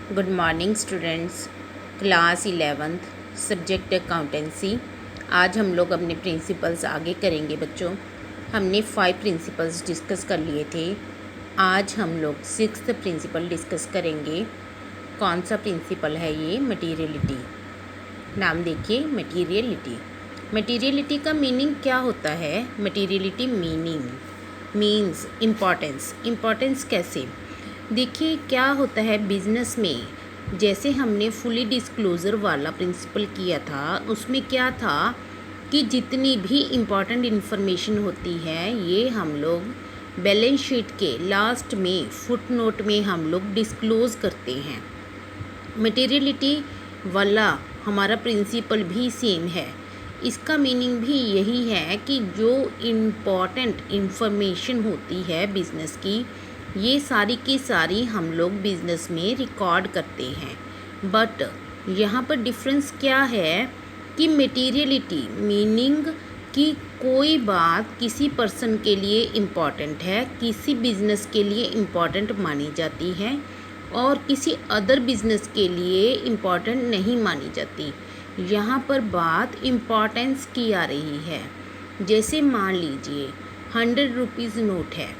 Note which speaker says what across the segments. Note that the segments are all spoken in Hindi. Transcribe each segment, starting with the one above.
Speaker 1: Good morning students. Class 11th subject accountancy. आज हम लोग अपने प्रिंसिपल्स आगे करेंगे बच्चों। हमने 5 प्रिंसिपल्स डिस्कस कर लिए थे। आज हम लोग 6th प्रिंसिपल डिस्कस करेंगे। कौन सा प्रिंसिपल है ये? मटीरियलिटी। नाम देखिए, मटीरियलिटी। मटीरियलिटी का मीनिंग क्या होता है? Materiality means importance. इम्पॉर्टेंस कैसे? देखिए क्या होता है बिज़नेस में, जैसे हमने फुली डिस्क्लोज़र वाला प्रिंसिपल किया था, उसमें क्या था कि जितनी भी इम्पॉर्टेंट इन्फॉर्मेशन होती है ये हम लोग बैलेंस शीट के लास्ट में फुट नोट में हम लोग डिस्क्लोज़ करते हैं। मटेरियलिटी वाला हमारा प्रिंसिपल भी सेम है। इसका मीनिंग भी यही है कि जो इम्पॉर्टेंट इन्फॉर्मेशन होती है बिज़नेस की, ये सारी की सारी हम लोग बिज़नेस में रिकॉर्ड करते हैं। बट यहाँ पर डिफरेंस क्या है कि मटेरियलिटी मीनिंग कि कोई बात किसी पर्सन के लिए इम्पॉर्टेंट है, किसी बिज़नेस के लिए इम्पॉर्टेंट मानी जाती है और किसी अदर बिज़नेस के लिए इम्पॉर्टेंट नहीं मानी जाती। यहाँ पर बात इम्पॉर्टेंस की आ रही है। जैसे मान लीजिए 100 रुपीज़ नोट है।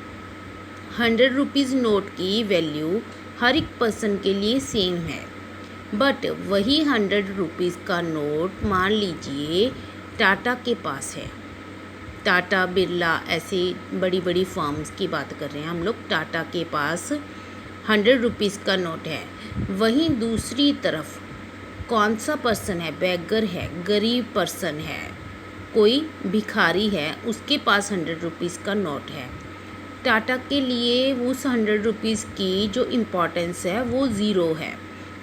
Speaker 1: 100 रुपीज़ नोट की वैल्यू हर एक पर्सन के लिए सेम है। बट वही 100 रुपीज़ का नोट मान लीजिए टाटा के पास है। टाटा बिरला ऐसे बड़ी बड़ी फर्म्स की बात कर रहे हैं हम लोग। टाटा के पास 100 रुपीज़ का नोट है। वहीं दूसरी तरफ कौन सा पर्सन है? बेगर है, गरीब पर्सन है, कोई भिखारी है, उसके पास 100 रुपीज़ का नोट है। टाटा के लिए उस 100 रुपीज़ की जो इम्पोर्टेंस है वो ज़ीरो है,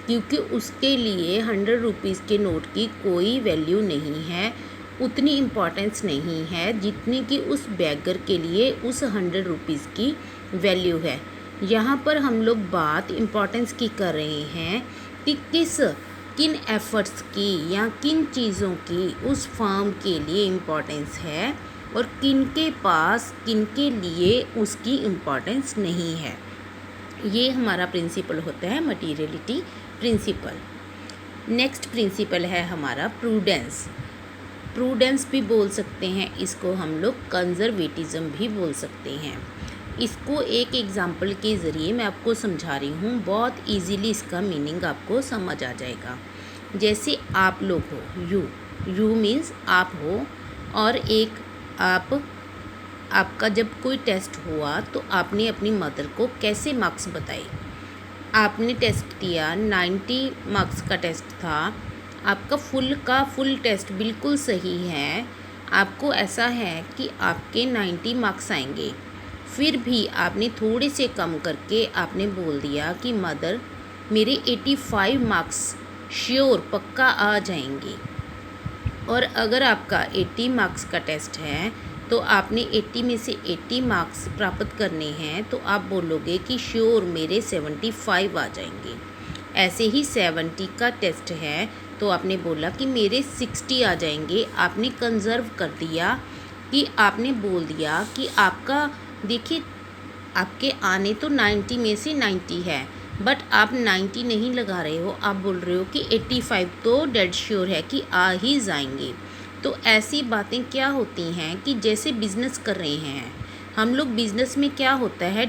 Speaker 1: क्योंकि उसके लिए 100 रुपीज़ के नोट की कोई वैल्यू नहीं है, उतनी इम्पोर्टेंस नहीं है जितनी कि उस बेगर के लिए उस 100 रुपीज़ की वैल्यू है। यहाँ पर हम लोग बात इम्पोर्टेंस की कर रहे हैं कि किन एफ़र्ट्स की या किन चीज़ों की उस फर्म के लिए इम्पोर्टेंस है और किनके पास किनके लिए उसकी इम्पोर्टेंस नहीं है। ये हमारा प्रिंसिपल होता है मटीरियलिटी प्रिंसिपल। नेक्स्ट प्रिंसिपल है हमारा प्रूडेंस। प्रूडेंस भी बोल सकते हैं इसको हम लोग, कंजर्वेटिज़म भी बोल सकते हैं। इसको एक एग्ज़ाम्पल के ज़रिए मैं आपको समझा रही हूँ, बहुत इजीली इसका मीनिंग आपको समझ आ जाएगा। जैसे आप लोग हो, यू मीन्स आप हो, और एक आपका जब कोई टेस्ट हुआ तो आपने अपनी मदर को कैसे मार्क्स बताए? आपने टेस्ट दिया, 90 मार्क्स का टेस्ट था, आपका फुल टेस्ट बिल्कुल सही है, आपको ऐसा है कि आपके 90 मार्क्स आएंगे, फिर भी आपने थोड़े से कम करके आपने बोल दिया कि मदर मेरे 85 मार्क्स श्योर पक्का आ जाएंगे। और अगर आपका 80 मार्क्स का टेस्ट है तो आपने 80 में से 80 मार्क्स प्राप्त करने हैं, तो आप बोलोगे कि श्योर मेरे 75 आ जाएंगे। ऐसे ही 70 का टेस्ट है तो आपने बोला कि मेरे 60 आ जाएंगे। आपने कंजर्व कर दिया कि आपने बोल दिया कि आपका, देखिए आपके आने तो 90 में से 90 है, बट आप 90 नहीं लगा रहे हो, आप बोल रहे हो कि 85 तो डेड श्योर है कि आ ही जाएंगे। तो ऐसी बातें क्या होती हैं कि जैसे बिज़नेस कर रहे हैं हम लोग, बिज़नेस में क्या होता है,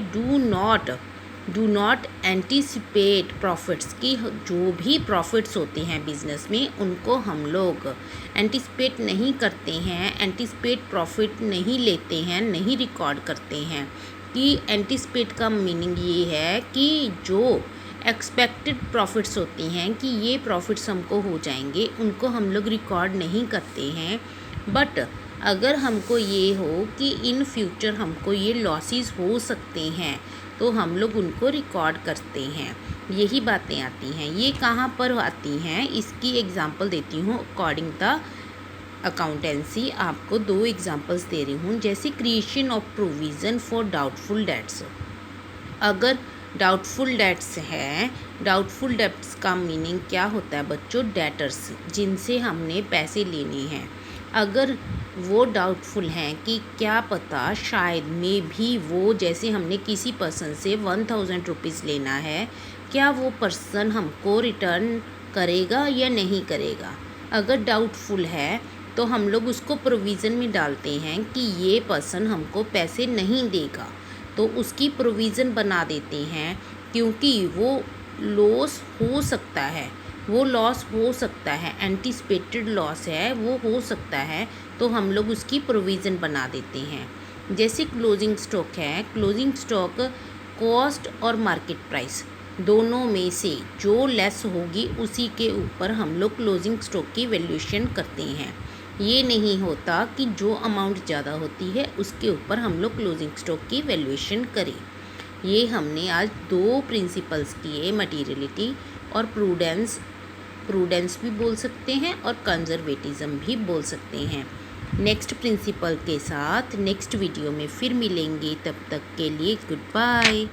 Speaker 1: डू नॉट एंटिसिपेट प्रॉफिट्स की। जो भी प्रॉफिट्स होते हैं बिज़नेस में उनको हम लोग एंटिसिपेट नहीं करते हैं, एंटिसिपेट प्रॉफिट नहीं लेते हैं, नहीं रिकॉर्ड करते हैं। कि एंटिसिपेट का मीनिंग ये है कि जो एक्सपेक्टेड प्रॉफिट्स होती हैं कि ये प्रॉफिट्स हमको हो जाएंगे, उनको हम लोग रिकॉर्ड नहीं करते हैं। बट अगर हमको ये हो कि इन फ्यूचर हमको ये लॉसेस हो सकते हैं तो हम लोग उनको रिकॉर्ड करते हैं। यही बातें आती हैं। ये कहाँ पर आती हैं, इसकी एग्जांपल देती हूँ अकॉर्डिंग द अकाउंटेंसी। आपको 2 एग्जांपल्स दे रही हूँ। जैसे creation of provision for doubtful debts. अगर डाउटफुल डेट्स हैं, डाउटफुल डेट्स का मीनिंग क्या होता है बच्चों? डेटर्स, जिनसे हमने पैसे लेने हैं। अगर वो डाउटफुल हैं कि क्या पता शायद में भी वो, जैसे हमने किसी पर्सन से 1000 रुपीज़ लेना है, क्या वो पर्सन हमको रिटर्न करेगा या नहीं करेगा। अगर डाउटफुल है तो हम लोग उसको प्रोविज़न में डालते हैं कि ये पर्सन हमको पैसे नहीं देगा, तो उसकी प्रोविज़न बना देते हैं, क्योंकि वो लॉस हो सकता है, एंटिसिपेटेड लॉस है, वो हो सकता है, तो हम लोग उसकी प्रोविज़न बना देते हैं। जैसे क्लोजिंग स्टॉक है, क्लोजिंग स्टॉक कॉस्ट और मार्केट प्राइस दोनों में से जो लेस होगी उसी के ऊपर हम लोग क्लोजिंग स्टॉक की वैल्यूएशन करते हैं। ये नहीं होता कि जो अमाउंट ज़्यादा होती है उसके ऊपर हम लोग क्लोजिंग स्टॉक की वैल्यूएशन करें। ये हमने आज 2 प्रिंसिपल्स किए, मटीरियलिटी और प्रूडेंस भी बोल सकते हैं और कंजर्वेटिज्म भी बोल सकते हैं। नेक्स्ट प्रिंसिपल के साथ नेक्स्ट वीडियो में फिर मिलेंगे, तब तक के लिए गुड बाय।